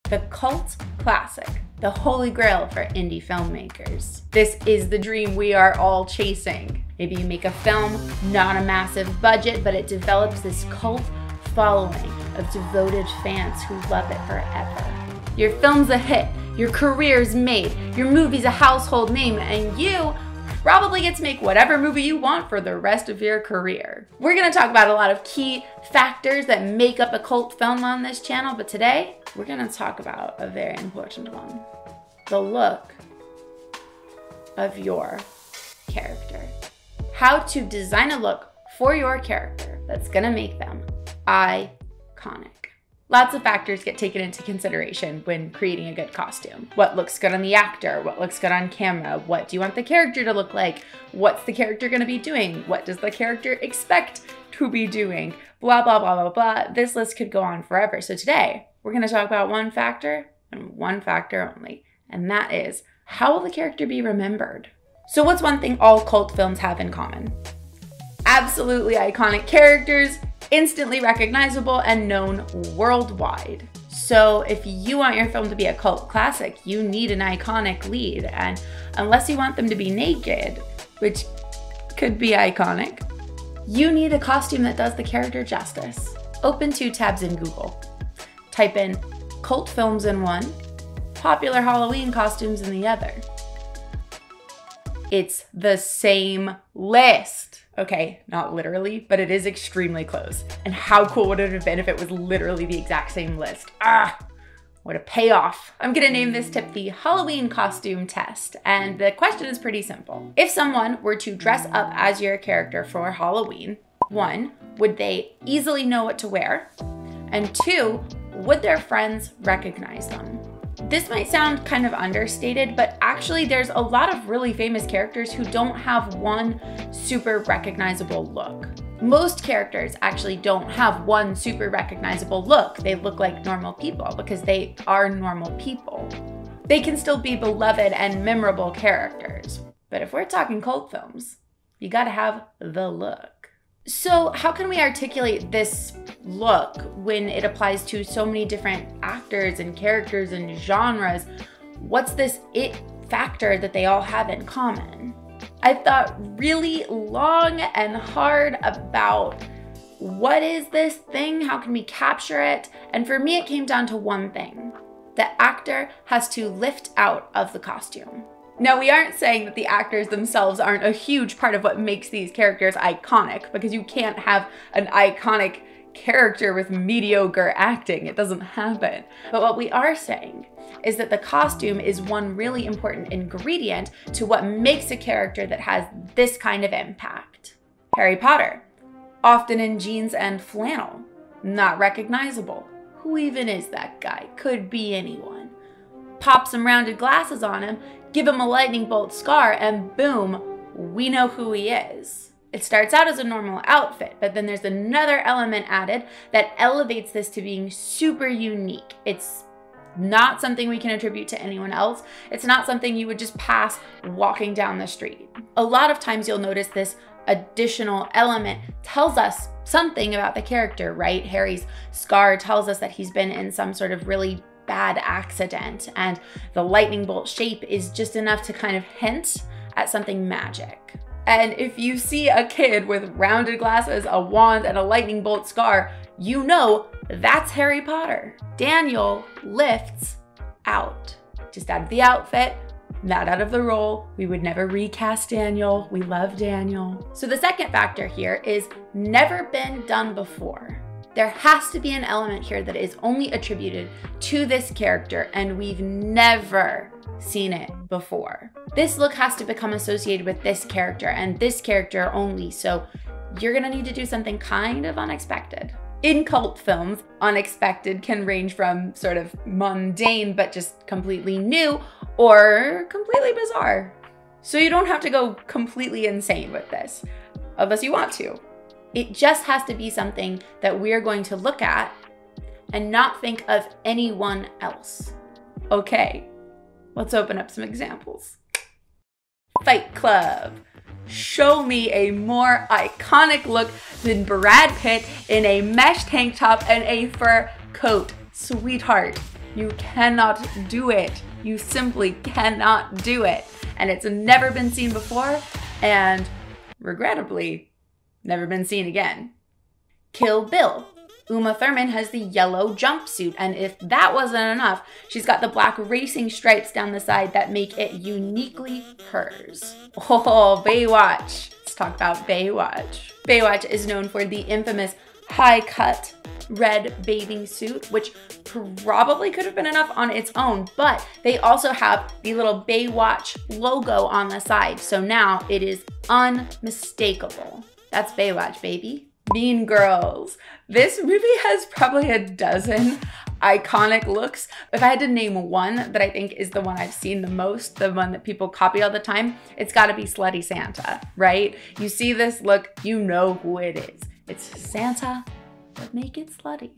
the cult classic, the holy grail for indie filmmakers. This is the dream we are all chasing. Maybe you make a film, not a massive budget, but it develops this cult following of devoted fans who love it forever. Your film's a hit, your career's made, your movie's a household name, and you probably get to make whatever movie you want for the rest of your career. We're gonna talk about a lot of key factors that make up a cult film on this channel, but today we're gonna talk about a very important one: the look of your character. How to design a look for your character that's gonna make them iconic. Lots of factors get taken into consideration when creating a good costume. What looks good on the actor? What looks good on camera? What do you want the character to look like? What's the character gonna be doing? What does the character expect to be doing? Blah, blah, blah, blah, blah. This list could go on forever. So today, we're gonna talk about one factor and one factor only, and that is, how will the character be remembered? So what's one thing all cult films have in common? Absolutely iconic characters, instantly recognizable and known worldwide. So if you want your film to be a cult classic, you need an iconic lead. And unless you want them to be naked, which could be iconic, you need a costume that does the character justice. Open 2 tabs in Google. Type in cult films in one, popular Halloween costumes in the other. It's the same list. Okay, not literally, but it is extremely close. And how cool would it have been if it was literally the exact same list? Ah, what a payoff. I'm gonna name this tip the Halloween costume test. And the question is pretty simple. If someone were to dress up as your character for Halloween, 1, would they easily know what to wear? And 2, would their friends recognize them? This might sound kind of understated, but actually there's a lot of really famous characters who don't have one super recognizable look. Most characters actually don't have one super recognizable look. They look like normal people because they are normal people. They can still be beloved and memorable characters. But if we're talking cult films, you gotta have the look. So how can we articulate this look when it applies to so many different actors and characters and genres? What's this it factor that they all have in common? I thought really long and hard about what is this thing? How can we capture it? And for me, it came down to one thing. The actor has to lift out of the costume. Now, we aren't saying that the actors themselves aren't a huge part of what makes these characters iconic, because you can't have an iconic character with mediocre acting. It doesn't happen. But what we are saying is that the costume is one really important ingredient to what makes a character that has this kind of impact. Harry Potter, often in jeans and flannel, not recognizable. Who even is that guy? Could be anyone. Pop some rounded glasses on him, give him a lightning bolt scar, and boom, we know who he is. It starts out as a normal outfit, but then there's another element added that elevates this to being super unique. It's not something we can attribute to anyone else. It's not something you would just pass walking down the street. A lot of times you'll notice this additional element tells us something about the character, right? Harry's scar tells us that he's been in some sort of really bad accident, and the lightning bolt shape is just enough to kind of hint at something magic. And if you see a kid with rounded glasses, a wand, and a lightning bolt scar, you know that's Harry Potter. Daniel lifts out. Just out of the outfit, not out of the role. We would never recast Daniel. We love Daniel. So the second factor here is never been done before. There has to be an element here that is only attributed to this character, and we've never seen it before. This look has to become associated with this character and this character only, so you're gonna need to do something kind of unexpected. In cult films, unexpected can range from sort of mundane but just completely new, or completely bizarre. So you don't have to go completely insane with this, unless you want to. It just has to be something that we're going to look at and not think of anyone else. Okay, let's open up some examples. Fight Club. Show me a more iconic look than Brad Pitt in a mesh tank top and a fur coat. Sweetheart, You cannot do it. You simply cannot do it. And it's never been seen before, and regrettably, never been seen again. Kill Bill. Uma Thurman has the yellow jumpsuit, and if that wasn't enough, she's got the black racing stripes down the side that make it uniquely hers. Oh, Baywatch. Let's talk about Baywatch. Baywatch is known for the infamous high-cut red bathing suit, which probably could have been enough on its own, but they also have the little Baywatch logo on the side, so now it is unmistakable. That's Baywatch, baby. Mean Girls. This movie has probably a dozen iconic looks. If I had to name one that I think is the one I've seen the most, the one that people copy all the time, it's gotta be Slutty Santa, right? You see this look, you know who it is. It's Santa, but make it slutty.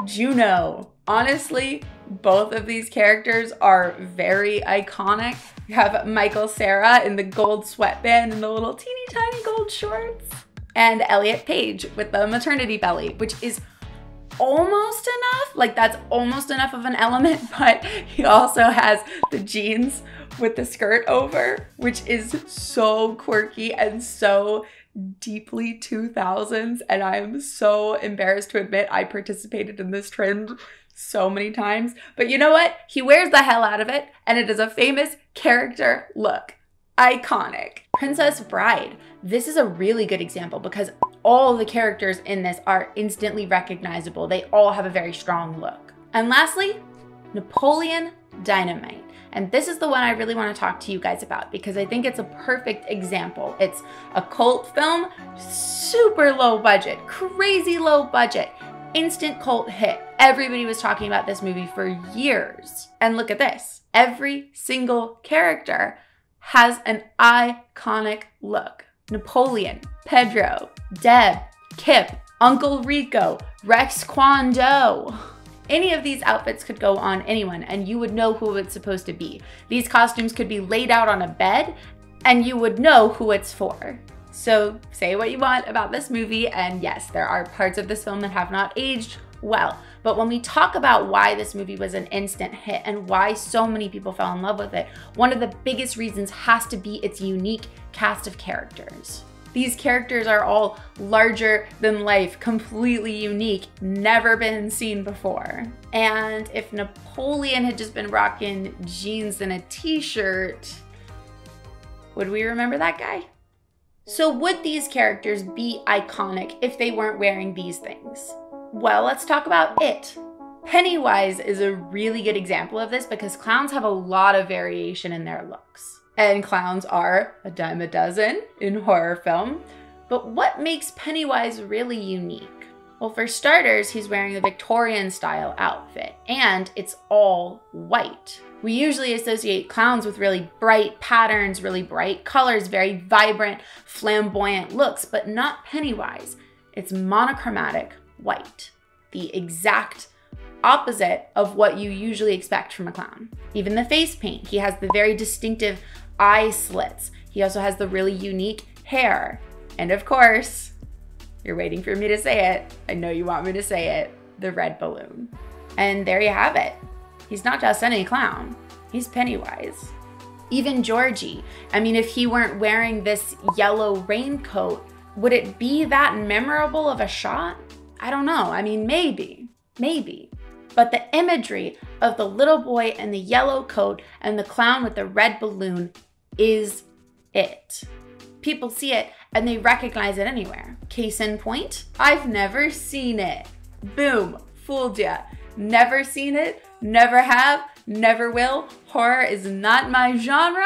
Juno. Honestly, both of these characters are very iconic. You have Michael Cera in the gold sweatband and the little teeny tiny gold shorts. And Elliot Page with the maternity belly, which is almost enough. Like, that's almost enough of an element, but he also has the jeans with the skirt over, which is so quirky and so deeply 2000s. And I am so embarrassed to admit I participated in this trend so many times. But you know what? He wears the hell out of it, and it is a famous character look. Iconic. Princess Bride. This is a really good example because all the characters in this are instantly recognizable. They all have a very strong look. And lastly, Napoleon Dynamite. And this is the one I really want to talk to you guys about because I think it's a perfect example. It's a cult film, super low budget, crazy low budget, instant cult hit. Everybody was talking about this movie for years. And look at this. Every single character has an iconic look. Napoleon, Pedro, Deb, Kip, Uncle Rico, Rex Kwon Do. Any of these outfits could go on anyone and you would know who it's supposed to be. These costumes could be laid out on a bed and you would know who it's for. So say what you want about this movie, and yes, there are parts of this film that have not aged well. But when we talk about why this movie was an instant hit and why so many people fell in love with it, one of the biggest reasons has to be its unique cast of characters. These characters are all larger than life, completely unique, never been seen before. And if Napoleon had just been rocking jeans and a t-shirt, would we remember that guy? So would these characters be iconic if they weren't wearing these things? Well, let's talk about it. Pennywise is a really good example of this because clowns have a lot of variation in their looks. And clowns are a dime a dozen in horror film. But what makes Pennywise really unique? Well, for starters, he's wearing the Victorian style outfit, and it's all white. We usually associate clowns with really bright patterns, really bright colors, very vibrant, flamboyant looks, but not Pennywise. It's monochromatic white, the exact opposite of what you usually expect from a clown. Even the face paint, he has the very distinctive eye slits. He also has the really unique hair. And of course, you're waiting for me to say it. I know you want me to say it, the red balloon. And there you have it. He's not just any clown, he's Pennywise. Even Georgie, I mean, if he weren't wearing this yellow raincoat, would it be that memorable of a shot? I don't know, I mean, maybe. But the imagery of the little boy in the yellow coat and the clown with the red balloon is it. People see it and they recognize it anywhere. Case in point, I've never seen it. Boom, fooled ya. Never seen it, never have, never will. Horror is not my genre,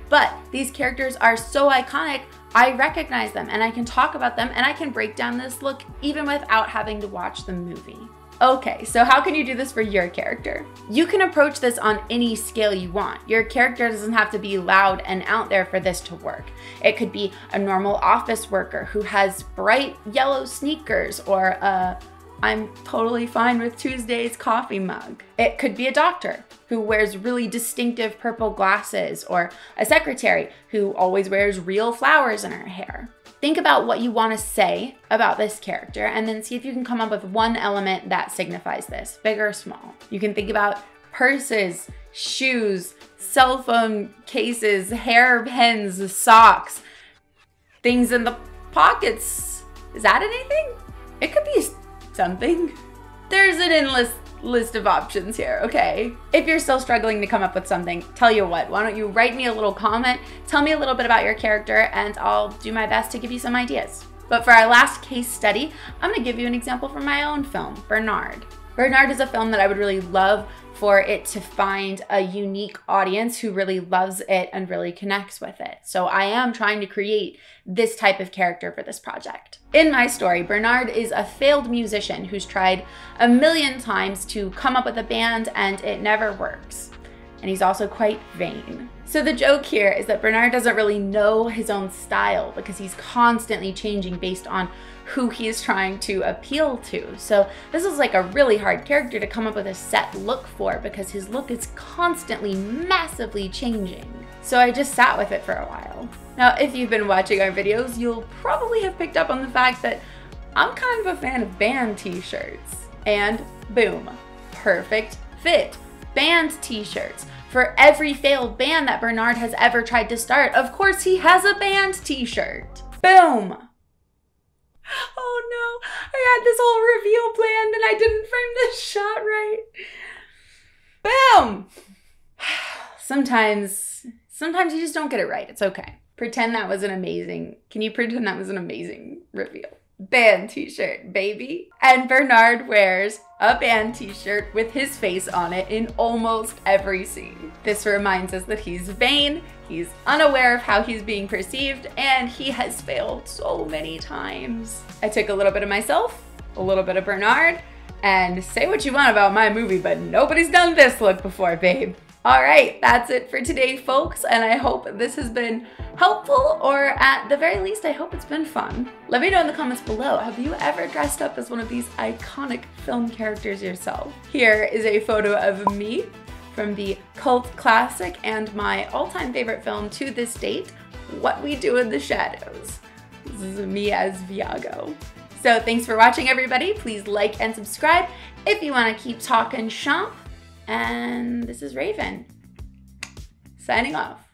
but these characters are so iconic, I recognize them and I can talk about them and I can break down this look even without having to watch the movie. Okay, so how can you do this for your character? You can approach this on any scale you want. Your character doesn't have to be loud and out there for this to work. It could be a normal office worker who has bright yellow sneakers or a I'm totally fine with Tuesdays coffee mug. It could be a doctor who wears really distinctive purple glasses or a secretary who always wears real flowers in her hair. think about what you want to say about this character and then see if you can come up with one element that signifies this, big or small. You can think about purses, shoes, cell phone cases, hair pins, socks, things in the pockets. Is that anything? It could be something. There's an endless list of options here, okay? If you're still struggling to come up with something, tell you what, why don't you write me a little comment, tell me a little bit about your character, and I'll do my best to give you some ideas. But for our last case study, I'm gonna give you an example from my own film, Bernard. Bernard is a film that I would really love for it to find a unique audience who really loves it and really connects with it. So I am trying to create this type of character for this project. In my story, Bernard is a failed musician who's tried a million times to come up with a band and it never works. And he's also quite vain. So the joke here is that Bernard doesn't really know his own style because he's constantly changing based on who he is trying to appeal to. So this is like a really hard character to come up with a set look for because his look is constantly massively changing. So I just sat with it for a while. Now, if you've been watching our videos, you'll probably have picked up on the fact that I'm kind of a fan of band t-shirts. And boom, perfect fit. Band t-shirts. For every failed band that Bernard has ever tried to start, of course he has a band t-shirt. Boom. Oh no, I had this whole reveal planned and I didn't frame this shot right. Boom! Sometimes you just don't get it right. It's okay. Pretend that was an amazing, can you pretend that was an amazing reveal? Band t-shirt, baby. And Bernard wears a band t-shirt with his face on it in almost every scene. This reminds us that he's vain, he's unaware of how he's being perceived, and he has failed so many times. I took a little bit of myself, a little bit of Bernard, and say what you want about my movie, but nobody's done this look before, babe. All right, that's it for today, folks, and I hope this has been helpful, or at the very least, I hope it's been fun. Let me know in the comments below, have you ever dressed up as one of these iconic film characters yourself? Here is a photo of me from the cult classic and my all-time favorite film to this date, What We Do in the Shadows. This is me as Viago. So thanks for watching, everybody. Please like and subscribe if you want to keep talking shop. And this is Raven, signing off.